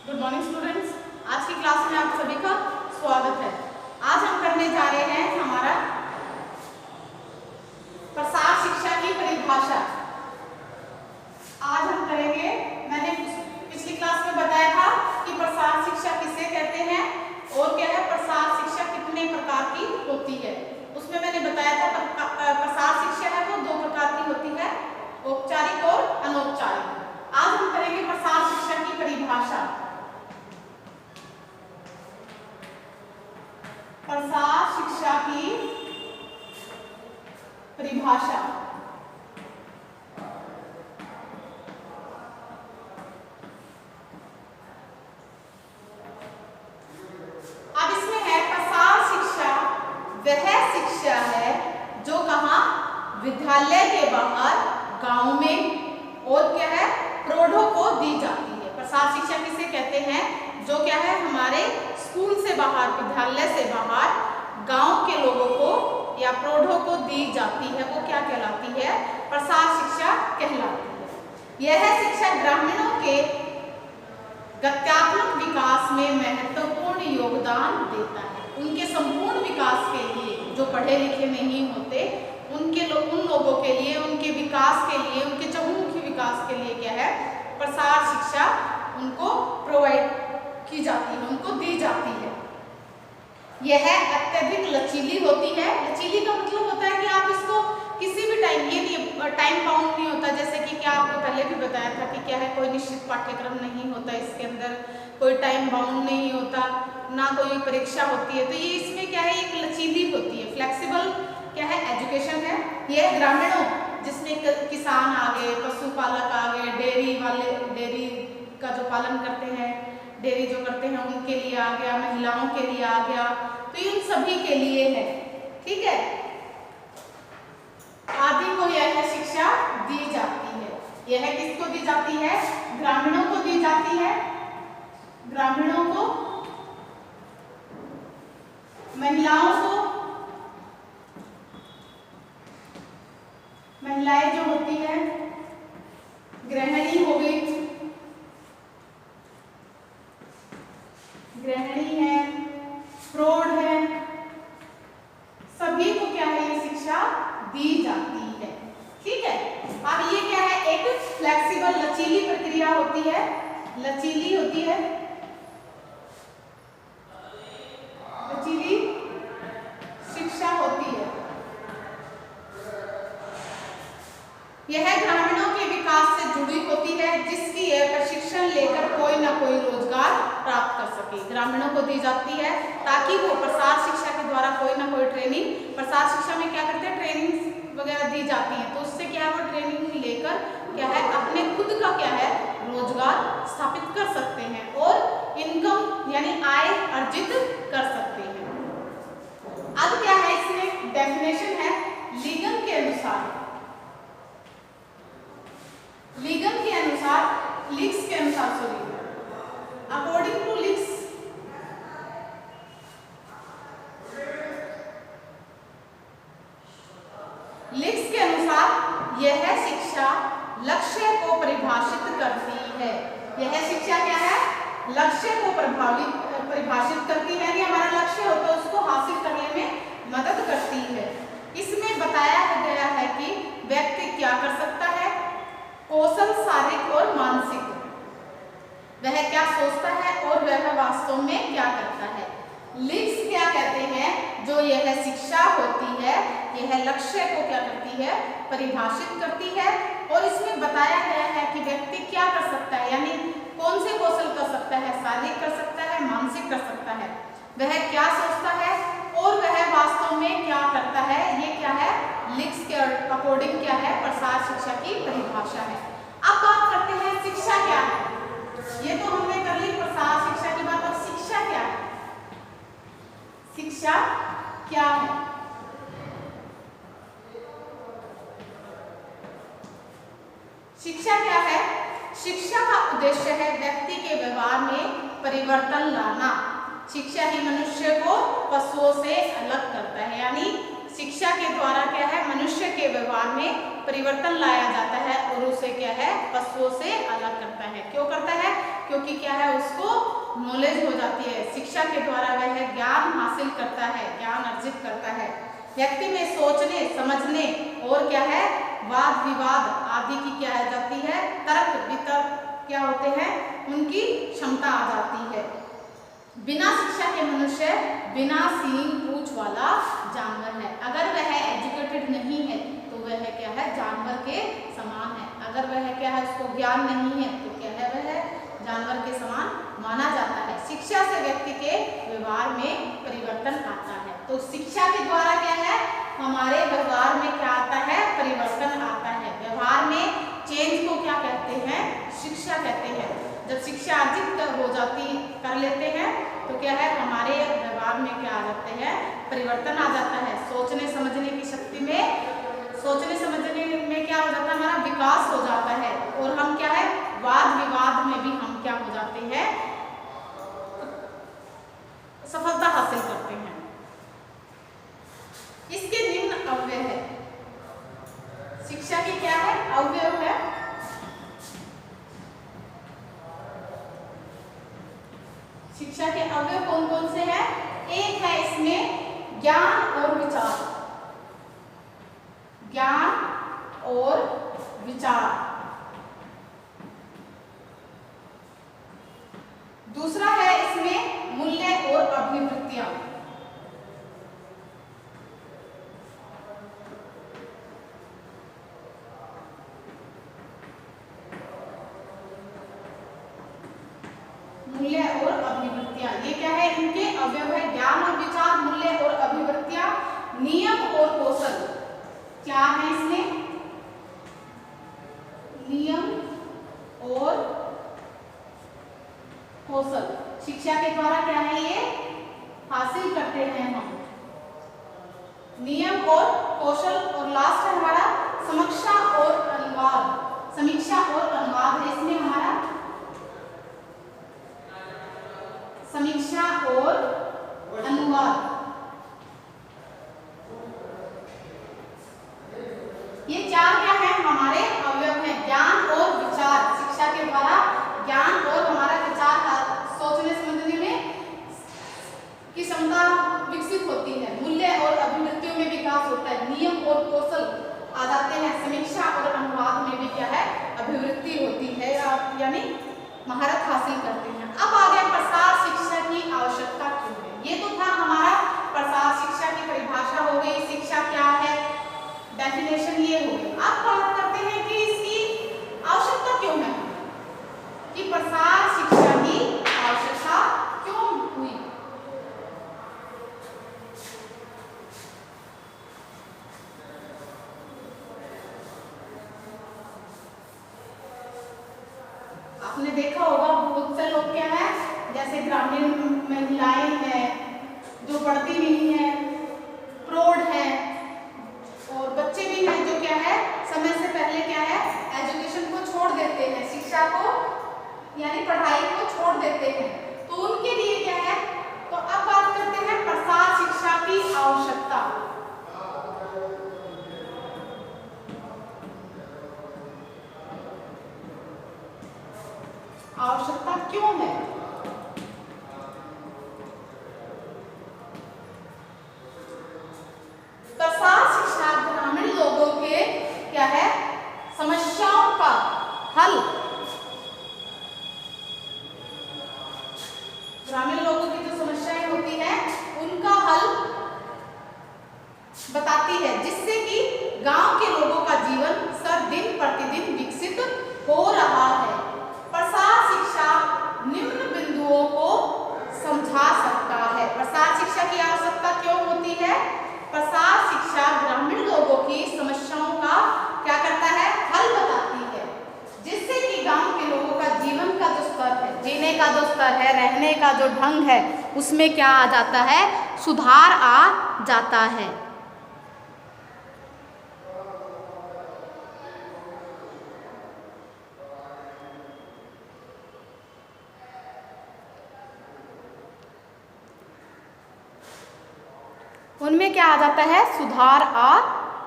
Good morning students. आज की class में आप सभी का स्वागत है। आज हम करने जा रहे हैं हमारा प्रसार शिक्षा की परिभाषा। आज हम करेंगे, मैंने पिछली क्लास में बताया था कि प्रसार शिक्षा किसे कहते हैं और क्या है, प्रसार शिक्षा कितने प्रकार की होती है। उसमें मैंने बताया था प्रसार शिक्षा है वो 2 प्रकार की होती है, औपचारिक और अनौपचारिक। आज हम करेंगे प्रसार शिक्षा की परिभाषा। प्रसार शिक्षा की परिभाषा। अब इसमें है, प्रसार शिक्षा वह शिक्षा है जो कहाँ, विद्यालय के बाहर, गांव में और क्या है, प्रौढ़ों को दी जाती है। प्रसार शिक्षा किसे कहते हैं, जो क्या है, हमारे स्कूल से बाहर, विद्यालय से बाहर गांव के लोगों को या प्रौढ़ों को दी जाती है, वो क्या कहलाती है, प्रसार शिक्षा कहलाती है। यह शिक्षा ग्रामीणों के गत्यात्मक विकास में महत्वपूर्ण योगदान देता है। उनके संपूर्ण विकास के लिए, जो पढ़े लिखे नहीं होते, उन लोगों के लिए, उनके विकास के लिए, उनके चहुमुखी विकास के लिए क्या है, प्रसार शिक्षा उनको प्रोवाइड की जाती है, उनको दी जाती है। यह अत्यधिक लचीली होती है। लचीली का मतलब होता है कि आप इसको किसी भी टाइम, ये नहीं टाइम बाउंड नहीं होता, जैसे कि क्या आपको पहले भी बताया था कि क्या है, कोई निश्चित पाठ्यक्रम नहीं होता, इसके अंदर कोई टाइम बाउंड नहीं होता, ना कोई परीक्षा होती है। तो ये इसमें क्या है, एक लचीली होती है, फ्लेक्सिबल क्या है, एजुकेशन है। यह ग्रामीणों, जिसमें किसान आ गए, पशुपालक आ गए, डेयरी वाले, डेयरी का जो पालन करते हैं, डेयरी जो करते हैं, उनके लिए आ गया, महिलाओं के लिए आ गया, तो इन सभी के लिए है। ठीक है, आदि को यह शिक्षा दी जाती है। यह किसको दी जाती है, ग्रामीणों को दी जाती है। ग्रामीणों को, महिलाओं को, महिलाएं जो होती है, गृहिणी हो गई, गृहिणी है, प्रौढ़ है, सभी को क्या है, ये शिक्षा दी जाती है। ठीक है, अब ये क्या है, एक फ्लेक्सिबल लचीली प्रक्रिया होती है, लचीली होती है, लचीली शिक्षा होती है। यह ग्रामीणों के विकास से जुड़ी होती है, जिसकी यह प्रशिक्षण लेकर कोई ना कोई रोजगार प्राप्त कर सके। ग्रामीणों को दी जाती है ताकि वो प्रसार शिक्षा के द्वारा कोई ना कोई ट्रेनिंग, प्रसार शिक्षा में क्या करते हैं, ट्रेनिंग वगैरह दी जाती है, तो उससे क्या है, वो ट्रेनिंग लेकर क्या है, अपने खुद का क्या है, रोजगार स्थापित कर सकते हैं और इनकम यानी आय अर्जित कर सकते हैं। अब क्या है, इसमें डेफिनेशन है, लीगन के अनुसार, लीगन के अनुसार, लिक्स के अनुसार, सॉरी, अकॉर्डिंग टू लिक्स, लिक्स के अनुसार यह शिक्षा लक्ष्य को परिभाषित करती है। यह शिक्षा क्या है, लक्ष्य को परिभाषित करती है, कि हमारा लक्ष्य होता है उसको हासिल करने में मदद करती है। इसमें बताया गया है कि व्यक्ति क्या कर सकता है, कौशल शारीरिक और मानसिक, वह क्या सोचता है और वह वास्तव में क्या करता है। लिक्स क्या कहते हैं, जो यह शिक्षा होती है, यह लक्ष्य को क्या करती है, परिभाषित करती है, और इसमें बताया गया है कि व्यक्ति क्या कर सकता है, यानी कौन से कौशल कर सकता है, शारीरिक कर सकता है, मानसिक कर सकता है, वह क्या सोचता है और वह वास्तव में क्या करता है। ये क्या है, लिक्स के अकॉर्डिंग क्या है, प्रसार शिक्षा की परिभाषा है। अब बात करते हैं शिक्षा क्या है। ये तो हमने कर ली प्रसार शिक्षा की बात, अब शिक्षा क्या है, शिक्षा क्या है। शिक्षा क्या है, शिक्षा का उद्देश्य है व्यक्ति के व्यवहार में परिवर्तन लाना। शिक्षा ही मनुष्य को पशुओं से अलग करता है, यानी शिक्षा के द्वारा क्या है, मनुष्य के व्यवहार में परिवर्तन लाया जाता है और उसे क्या है पशुओं से अलग करता है। क्यों करता है? क्योंकि क्या है उसको नॉलेज हो जाती है, शिक्षा के द्वारा वह ज्ञान हासिल करता है, ज्ञान अर्जित करता है। व्यक्ति में सोचने समझने और क्या है वाद विवाद आदि की क्या आ जाती है, तर्क वितर्क क्या होते हैं उनकी क्षमता आ जाती है। बिना शिक्षा के मनुष्य बिना सींग पूंछ वाला जानवर है। अगर वह एजुकेटेड नहीं है तो वह क्या है जानवर के समान है। अगर वह क्या है उसको ज्ञान नहीं है तो क्या है वह जानवर के समान माना जाता है। शिक्षा से व्यक्ति के व्यवहार में परिवर्तन आता है। तो शिक्षा के द्वारा क्या है हमारे व्यवहार में क्या आता है परिवर्तन आता है। व्यवहार में चेंज को क्या कहते हैं शिक्षा कहते हैं। जब शिक्षा अर्जित हो जाती कर लेते हैं तो क्या है हमारे व्यवहार में क्या आ जाते हैं परिवर्तन आ जाता है। सोचने समझने की शक्ति में सोचने समझने में क्या हो जाता है हमारा विकास हो जाता है और हम क्या है वाद विवाद में भी हम क्या हो जाते हैं सफलता हासिल करते हैं। इसके निम्न अवयव है। शिक्षा के क्या है अवयव है। शिक्षा के अवयव कौन कौन से हैं? एक है इसमें ज्ञान और विचार, ज्ञान और विचार। दूसरा है इसमें मूल्य और अभिवृत्तियां। मूल्य और अभिवृत्तियां ये क्या है इनके अवयव है। ज्ञान और विचार, मूल्य और अभिवृत्तियां, नियम और कौशल। क्या है इसमें नियम और कौशल। शिक्षा के द्वारा क्या है ये हासिल करते हैं हम नियम और कौशल। और लास्ट है हमारा समीक्षा और अनुवाद। समीक्षा और अनुवाद है इसमें हमारा समीक्षा और अनुवाद। ये चार क्या है हमारे अवयव हैं। ज्ञान और विचार शिक्षा के द्वारा ज्ञान और हमारा विचार सोचने समझने में की क्षमता विकसित होती है। मूल्य और अभिवृत्तियों में विकास होता है। नियम और कौशल आ जाते हैं। समीक्षा और अनुवाद में भी क्या है अभिवृत्ति होती है यानी महारत हासिल करते हैं। अब आ गया प्रसार शिक्षा की आवश्यकता क्यों है। ये तो था हमारा प्रसार शिक्षा की परिभाषा हो गई, शिक्षा क्या है डेफिनेशन ये हो गई। अब बात करते हैं कि इसकी आवश्यकता क्यों है कि प्रसार शिक्षा की आवश्यकता क्यों हुई। आपने देखा होगा बहुत से लोग क्या है जैसे ग्रामीण महिलाएं हैं जो पढ़ती नहीं है, प्रौढ़ है और बच्चे भी हैं जो क्या है समय से पहले क्या है एजुकेशन को छोड़ देते हैं, शिक्षा को यानी पढ़ाई को छोड़ देते हैं। तो उनके लिए क्या है तो अब बात करते हैं प्रसार शिक्षा की आवश्यकता। आवश्यकता क्यों है? प्रसार शिक्षा ग्रामीण लोगों के क्या है समस्याओं का हल, ग्रामीण लोगों की जो समस्याएं होती हैं उनका हल बताती है, जिससे कि गांव के लोगों का जीवन सर दिन प्रतिदिन विकसित हो रहा है। प्रसार शिक्षा निम्न बिंदुओं को समझा सकता है। प्रसार शिक्षा की आवश्यकता क्यों होती है? प्रसार शिक्षा ग्रामीण लोगों की समस्याओं का क्या करता है हल बताती है, जिससे कि गांव के लोगों का जीवन का जो स्तर है, जीने का जो स्तर है, रहने का जो ढंग है उसमें क्या आ जाता है सुधार आ जाता है। उनमें क्या आ जाता है सुधार आ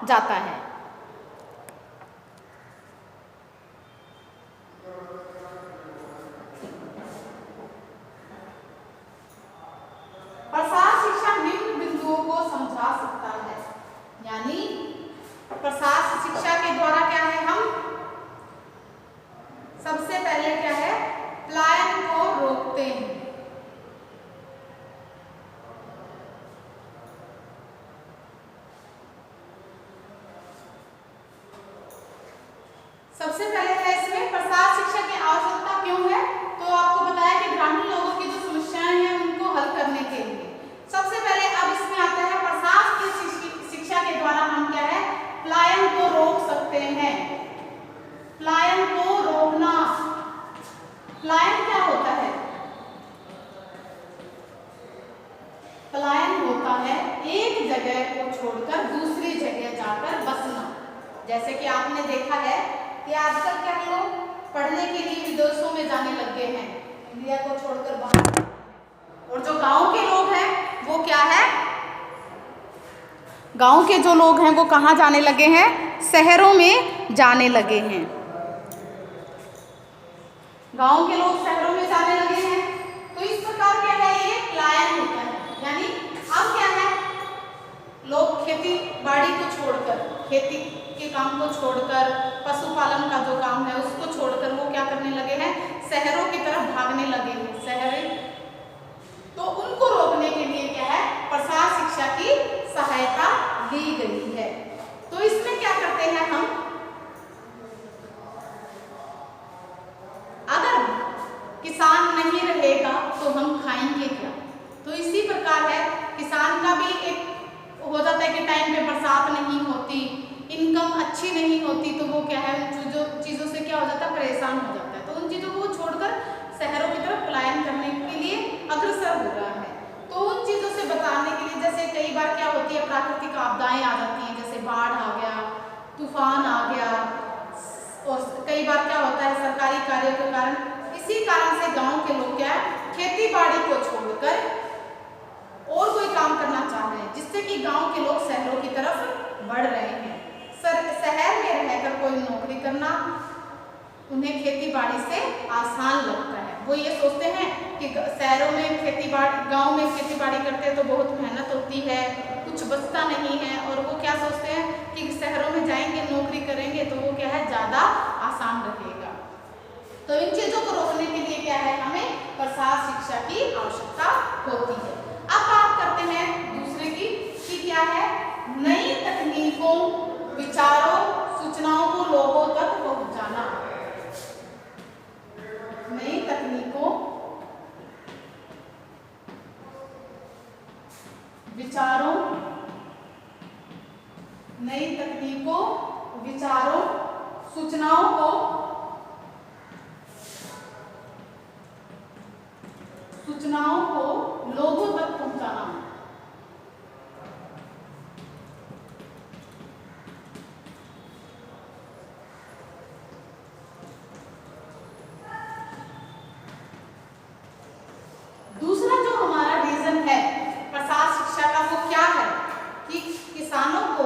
जाता है। सबसे पहले है इसमें प्रसार शिक्षा की आवश्यकता क्यों है। तो आपको बताया कि ग्रामीण लोगों की जो समस्याएं हैं उनको हल करने के लिए सबसे पहले अब इसमें आता है प्रसार की शिक्षा के द्वारा हम क्या है पलायन को रोक सकते हैं। पलायन को रोकना, पलायन क्या होता है? पलायन होता है एक जगह को छोड़कर दूसरी जगह जाकर बसना। जैसे कि आपने देखा है कि आजकल क्या लोग पढ़ने के लिए विदेशों में जाने लग गए हैं, इंडिया को छोड़कर बाहर। और जो गांव के लोग हैं वो क्या है, गांव के जो लोग हैं वो कहाँ जाने लगे हैं, शहरों में जाने लगे हैं। गांव के लोग शहरों में जाने लगे हैं। तो इस प्रकार क्या है ये पलायन होता है। यानी अब क्या है लोग खेती बाड़ी को छोड़कर, खेती के काम को छोड़कर, पशुपालन का जो काम है उसको छोड़कर वो क्या करने लगे हैं, शहरों की तरफ भागने लगे हैं। शहर तो उनको रोकने के लिए क्या है प्रसार शिक्षा की सहायता ली गई है। तो इसमें क्या करते हैं हम, अगर किसान नहीं रहेगा तो हम खाएंगे क्या। तो इसी प्रकार है किसान का भी एक हो जाता है कि टाइम पे बरसात नहीं होती, इनकम अच्छी नहीं होती, तो वो क्या है उन चीज़ों से क्या हो जाता है परेशान हो जाता है। तो उन चीज़ों को छोड़कर शहरों की तरफ पलायन करने के लिए अग्रसर हो रहा है। तो उन चीज़ों से बचाने के लिए जैसे कई बार क्या होती है प्राकृतिक आपदाएं आ जाती हैं, जैसे बाढ़ आ गया, तूफान आ गया, और कई बार क्या होता है सरकारी कार्यों के कारण, इसी कारण से गाँव के लोग क्या है खेती बाड़ी को छोड़कर और कोई काम करना चाह रहे हैं, जिससे कि गांव के लोग शहरों की तरफ बढ़ रहे हैं। शहर में रहकर कोई नौकरी करना उन्हें खेती बाड़ी से आसान लगता है। वो ये सोचते हैं कि शहरों में खेती बाड़ी, गांव में खेती बाड़ी करते हैं तो बहुत मेहनत होती है, कुछ बचता नहीं है, और वो क्या सोचते हैं कि शहरों में जाएंगे नौकरी करेंगे तो वो क्या है ज़्यादा आसान रहेगा। तो इन चीज़ों को रोकने के लिए क्या है हमें प्रसार शिक्षा की आवश्यकता होती है। अब बात करते हैं दूसरे की कि क्या है नई तकनीकों, विचारों, सूचनाओं को लोगों तक पहुंचाना। नई तकनीकों, विचारों, नई तकनीकों, विचारों, सूचनाओं को लोगों तक पहुंचाना। दूसरा जो हमारा रीजन है प्रसार शिक्षा का वो क्या है कि किसानों को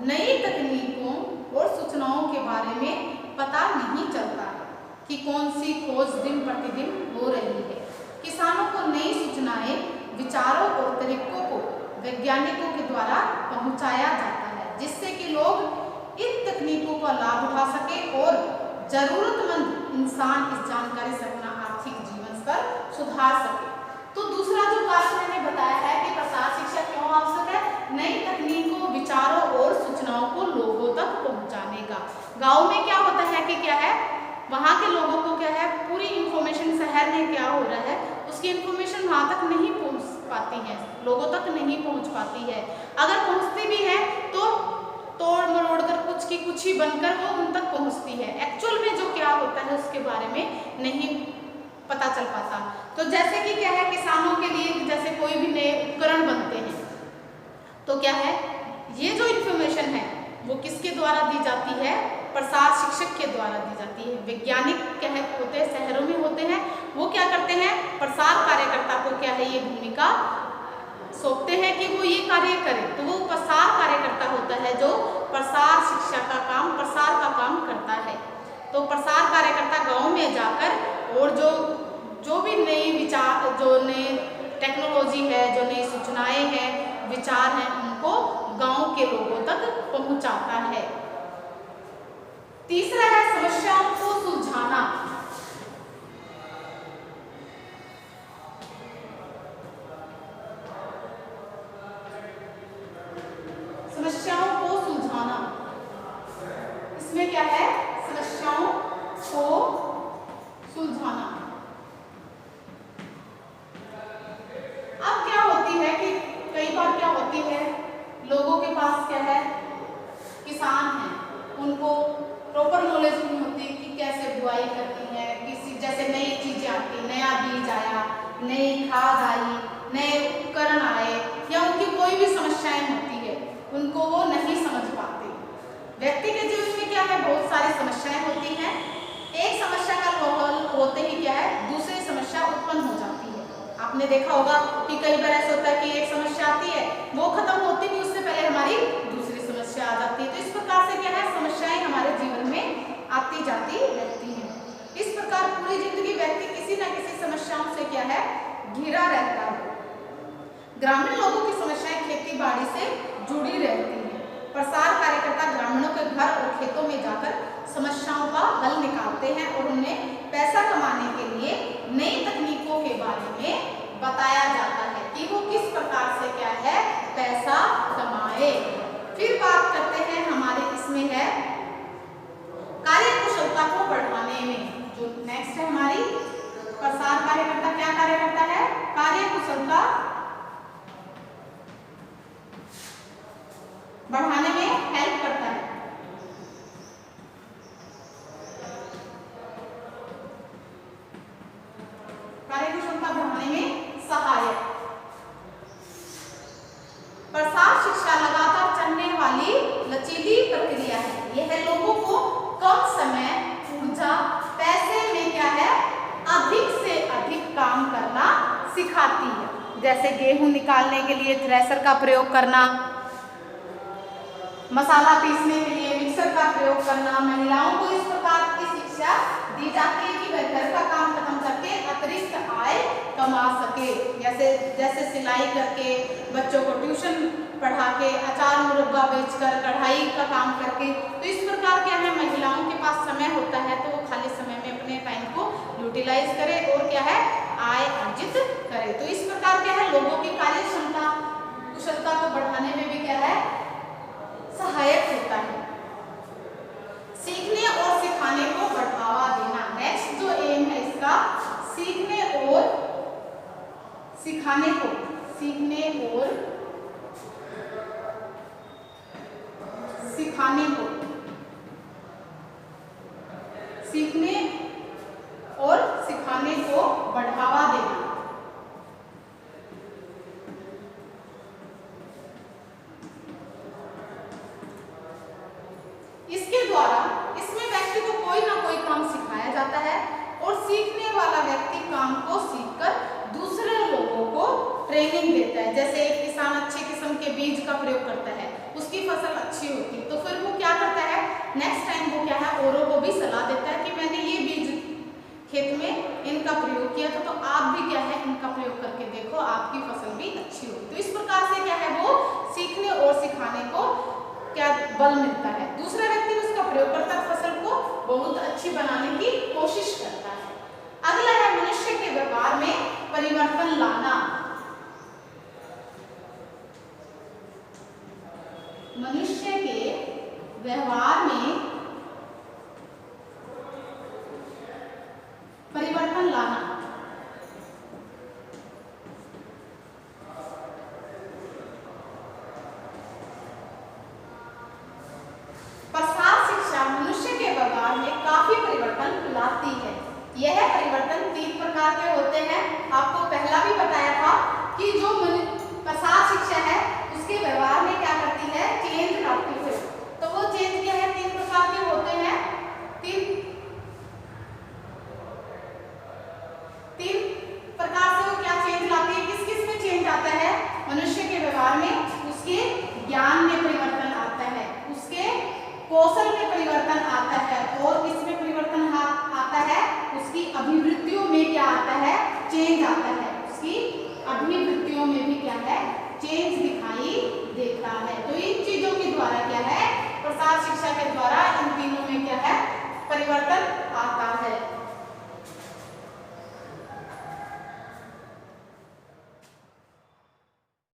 नई तकनीकों और सूचनाओं के बारे में पता नहीं चलता है कि कौन सी खोज दिन प्रतिदिन हो रही है। किसानों को नई सूचनाएं, विचारों और तरीकों को वैज्ञानिकों के द्वारा पहुंचाया जाता है, जिससे कि लोग इन तकनीकों का लाभ उठा सके और जरूरतमंद इंसान इस जानकारी से अपना आर्थिक जीवन स्तर सुधार सके। तो दूसरा जो कारण मैंने बताया है कि प्रसार शिक्षा क्यों आवश्यक है, नई तकनीकों, विचारों और सूचनाओं को लोगों तक पहुंचाने का। गाँव में क्या होता है कि क्या है वहाँ के लोगों को क्या है पूरी इंफॉर्मेशन शहर में क्या हो रहा है उसकी इंफॉर्मेशन वहाँ तक नहीं पहुँच पाती है, लोगों तक नहीं पहुँच पाती है। अगर पहुँचती भी है तो तोड़ मरोड़ कर कुछ की कुछ ही बनकर वो उन तक पहुँचती है। एक्चुअल में जो क्या होता है उसके बारे में नहीं पता चल पाता। तो जैसे कि क्या है किसानों के लिए जैसे कोई भी नए उपकरण बनते हैं तो क्या है ये जो इन्फॉर्मेशन है वो किसके द्वारा दी जाती है, प्रसार शिक्षक के द्वारा दी जाती है। वैज्ञानिक क्या है होते हैं शहरों में होते हैं, वो क्या करते हैं प्रसार कार्यकर्ता को क्या है ये भूमिका सौंपते हैं कि वो ये कार्य करे। तो वो प्रसार कार्यकर्ता होता है जो प्रसार शिक्षा का काम, प्रसार का काम करता है। तो प्रसार कार्यकर्ता गाँव में जाकर और जो भी नई विचार, जो नई टेक्नोलॉजी है, जो नई सूचनाएं हैं, विचार हैं, उनको गांव के लोगों तक पहुंचाता है। तीसरा है समस्याओं को सुलझाना। समस्याओं को सुलझाना, इसमें क्या है समस्याओं नई खाद आई, नए उपकरण आए या उनकी कोई भी समस्याएं होती है उनको वो नहीं समझ पाते। व्यक्ति के जीवन में क्या है, बहुत सारी समस्याएं होती हैं। एक समस्या का हल होते ही क्या है, दूसरी समस्या उत्पन्न हो जाती है। आपने देखा होगा कि कई बार ऐसा होता है कि एक समस्या आती है, वो खत्म होती नहीं उससे पहले हमारी दूसरी समस्या आ जाती है। तो इस प्रकार से क्या है, समस्याएं हमारे जीवन में आती जाती रहती हैं। इस प्रकार पूरी जिंदगी व्यक्ति किसी न किसी समस्याओं से क्या है, घिरा रहता है। ग्रामीण लोगों की समस्याएं खेती बाड़ी से जुड़ी रहती हैं। प्रसार कार्यकर्ता ग्रामीणों के घर और खेतों में जाकर समस्याओं का हल निकालते हैं और उन्हें पैसा कमाने के लिए नई तकनीकों के बारे में बताया जाता है कि वो किस प्रकार से क्या है, पैसा कमाए। फिर बात करते हैं हमारे इसमें है कार्य कुशलता को बढ़ाने में। जो नेक्स्ट है हमारी प्रसार कार्यकर्ता क्या कार्य करता है, कार्य कुशलता बढ़ाने में हेल्प करता है। कार्यकुशलता बढ़ाने में सहायक। प्रसार शिक्षा लगातार चलने वाली लचीली प्रक्रिया है। यह लोगों को कम समय, ऊर्जा, पैसे में क्या है, अधिक से अधिक काम करना सिखाती है। जैसे गेहूं निकालने के लिए थ्रेशर का प्रयोग करना, मसाला पीसने के लिए मिक्सर का प्रयोग करना। महिलाओं को इस प्रकार की शिक्षा दी जाती है कि वह घर का काम खत्म करके अतिरिक्त आय कमा सके। जैसे सिलाई करके, बच्चों को ट्यूशन पढ़ा के, अचार मुरब्बा बेचकर, कढ़ाई का काम करके। तो इस प्रकार क्या है, महिलाओं के पास समय होता है तो वो खाली समय में अपने टाइम को यूटिलाइज करे और क्या है, आय अर्जित करे। तो इस प्रकार क्या है, लोगों की कार्य क्षमता कुशलता को बढ़ाने में भी क्या है, सहायक होता है। सीखने और सिखाने को बढ़ावा देना। नेक्स्ट जो एम है इसका, सीखने और सिखाने को, सीखने और सिखाने को, सीखने और सिखाने को बढ़ावा देना। इसके द्वारा इसमें व्यक्ति को कोई ना कोई काम सिखाया जाता है और सीखने वाला व्यक्ति काम को सीखकर दूसरे लोगों को ट्रेनिंग देता है। जैसे एक किसान अच्छे किस्म के बीज का प्रयोग करता है, उसकी फसल अच्छी होती है तो फिर वो क्या करता है, नेक्स्ट टाइम वो क्या है, औरों को भी सलाह देता है कि मैंने ये बीज खेत में इनका प्रयोग किया था, तो आप भी क्या है इनका प्रयोग करके देखो, आपकी फसल भी अच्छी होगी। तो इस प्रकार से क्या है, वो सीखने और सिखाने को क्या बल मिलता है। दूसरा व्यक्ति उसका प्रयोग करता है, फसल को बहुत अच्छी बनाने की कोशिश करता है। अगला है मनुष्य के व्यवहार में परिवर्तन लाना। मनुष्य के व्यवहार में परिवर्तन लाना। प्रसार शिक्षा मनुष्य के व्यवहार में काफी परिवर्तन लाती है। यह परिवर्तन 3 प्रकार के होते हैं। आपको पहला भी बताया था कि जो प्रसार शिक्षा है उसके व्यवहार में क्या करती है, चेंज लाती है। तो वो चेंज क्या है, 3 प्रकार के होते हैं। तीन प्रकार से वो क्या चेंज लाती है, किस किस में चेंज आता है, मनुष्य के व्यवहार में उसके ज्ञान में परिवर्तन आता है, उसके कौशल में परिवर्तन आता है, और इसमें परिवर्तन आता है उसकी अभिवृत्तियों में क्या आता है, चेंज आता है। उसकी अभिवृत्तियों में भी क्या है, चेंज दिखाई देता है। तो इन चीजों के द्वारा क्या है, प्रसार शिक्षा के द्वारा